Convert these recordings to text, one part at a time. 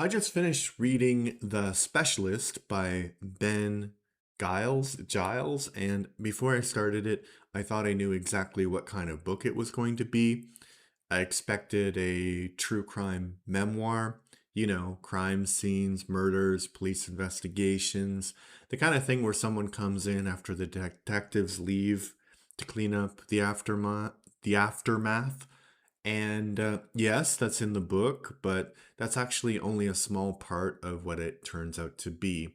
I just finished reading The Specialist by Ben Giles, and before I started it, I thought I knew exactly what kind of book it was going to be. I expected a true crime memoir, crime scenes, murders, police investigations, the kind of thing where someone comes in after the detectives leave to clean up the aftermath. And yes, that's in the book, but that's actually only a small part of what it turns out to be.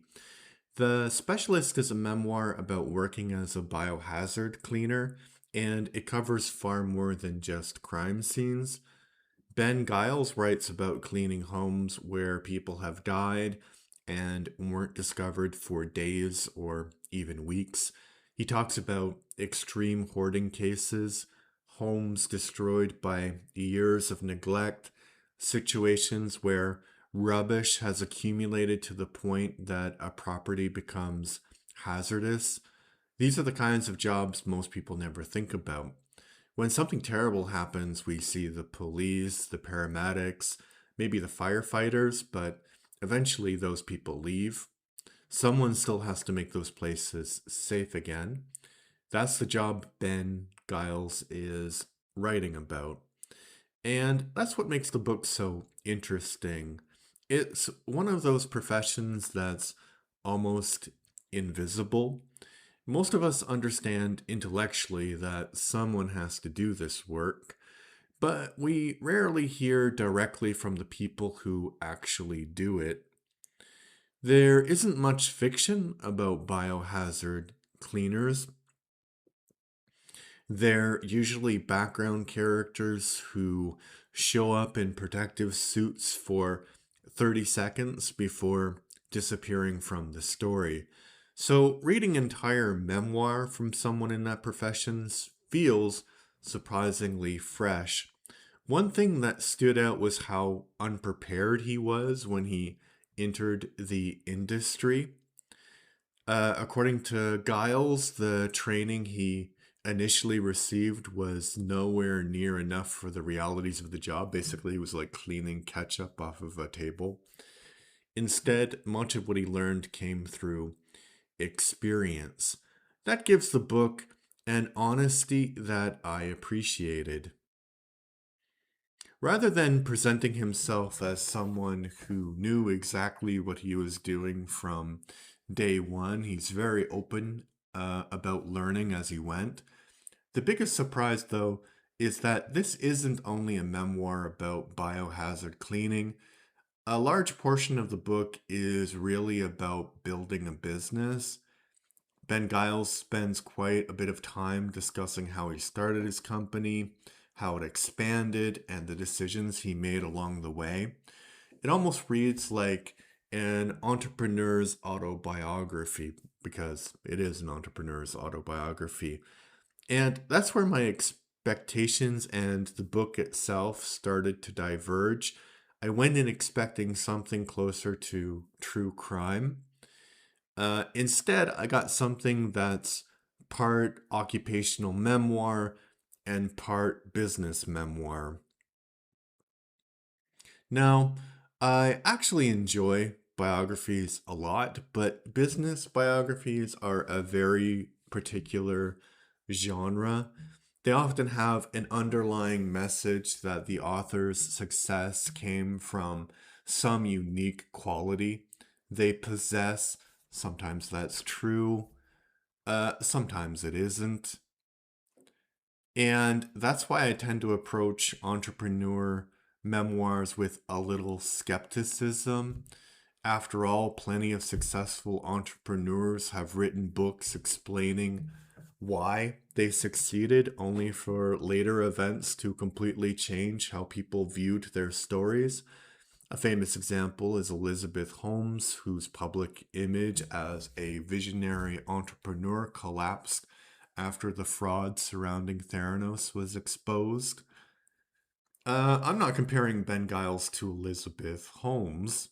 The Specialist is a memoir about working as a biohazard cleaner, and it covers far more than just crime scenes. Ben Giles writes about cleaning homes where people have died and weren't discovered for days or even weeks. He talks about extreme hoarding cases, homes destroyed by years of neglect, situations where rubbish has accumulated to the point that a property becomes hazardous. These are the kinds of jobs most people never think about. When something terrible happens, we see the police, the paramedics, maybe the firefighters, but eventually those people leave. Someone still has to make those places safe again. That's the job Ben Giles is writing about. And that's what makes the book so interesting. It's one of those professions that's almost invisible. Most of us understand intellectually that someone has to do this work, but we rarely hear directly from the people who actually do it. There isn't much fiction about biohazard cleaners. They're usually background characters who show up in protective suits for 30 seconds before disappearing from the story. So, reading entire memoir from someone in that profession feels surprisingly fresh. One thing that stood out was how unprepared he was when he entered the industry. According to Giles, the training he initially received was nowhere near enough for the realities of the job. Basically, he was like cleaning ketchup off of a table. Instead, much of what he learned came through experience. That gives the book an honesty that I appreciated. Rather than presenting himself as someone who knew exactly what he was doing from day one, he's very open about learning as he went. The biggest surprise, though, is that this isn't only a memoir about biohazard cleaning. A large portion of the book is really about building a business. Ben Giles spends quite a bit of time discussing how he started his company, how it expanded, and the decisions he made along the way. It almost reads like an entrepreneur's autobiography because it is an entrepreneur's autobiography. And that's where my expectations and the book itself started to diverge. I went in expecting something closer to true crime. Instead, I got something that's part occupational memoir and part business memoir. Now, I actually enjoy biographies a lot, but business biographies are a very particular genre. They often have an underlying message that the author's success came from some unique quality they possess. Sometimes that's true, sometimes it isn't. And that's why I tend to approach entrepreneur memoirs with a little skepticism. After all, plenty of successful entrepreneurs have written books explaining why they succeeded, only for later events to completely change how people viewed their stories. A famous example is Elizabeth Holmes, whose public image as a visionary entrepreneur collapsed after the fraud surrounding Theranos was exposed. I'm not comparing Ben Giles to Elizabeth Holmes.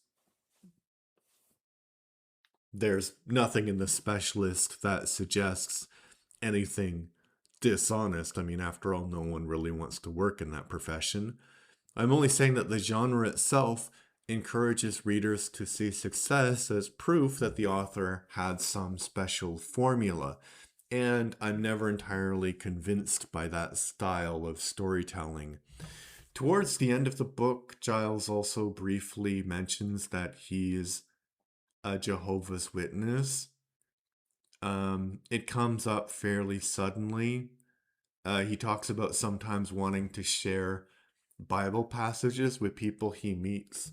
There's nothing in The Specialist that suggests anything dishonest. I mean, after all, no one really wants to work in that profession. I'm only saying that the genre itself encourages readers to see success as proof that the author had some special formula. And I'm never entirely convinced by that style of storytelling. Towards the end of the book, Giles also briefly mentions that he is a Jehovah's Witness. It comes up fairly suddenly. He talks about sometimes wanting to share Bible passages with people he meets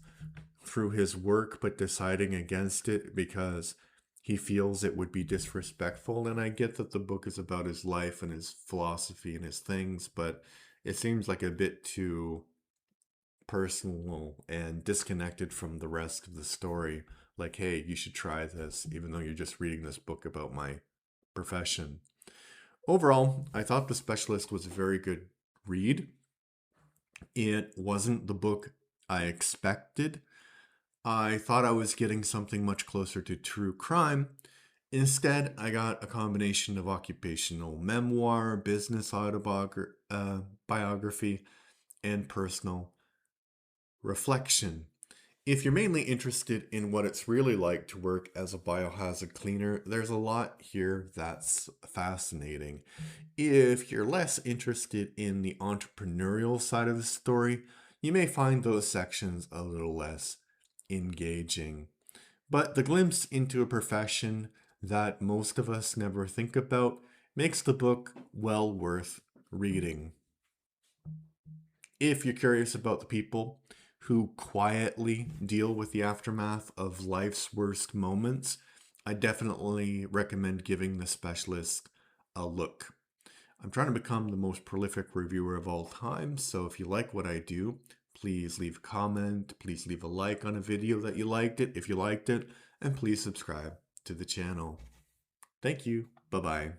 through his work, but deciding against it because he feels it would be disrespectful. And I get that the book is about his life and his philosophy and his things, but it seems like a bit too personal and disconnected from the rest of the story. Like, hey, you should try this, even though you're just reading this book about my profession. Overall, I thought The Specialist was a very good read. It wasn't the book I expected. I thought I was getting something much closer to true crime. Instead, I got a combination of occupational memoir, business biography, and personal reflection. If you're mainly interested in what it's really like to work as a biohazard cleaner, there's a lot here that's fascinating. If you're less interested in the entrepreneurial side of the story, you may find those sections a little less engaging. But the glimpse into a profession that most of us never think about makes the book well worth reading. If you're curious about the people who quietly deal with the aftermath of life's worst moments, I definitely recommend giving The Specialist a look. I'm trying to become the most prolific reviewer of all time, so if you like what I do, please leave a comment, please leave a like on a video that you liked it if you liked it, and please subscribe to the channel. Thank you. Bye-bye.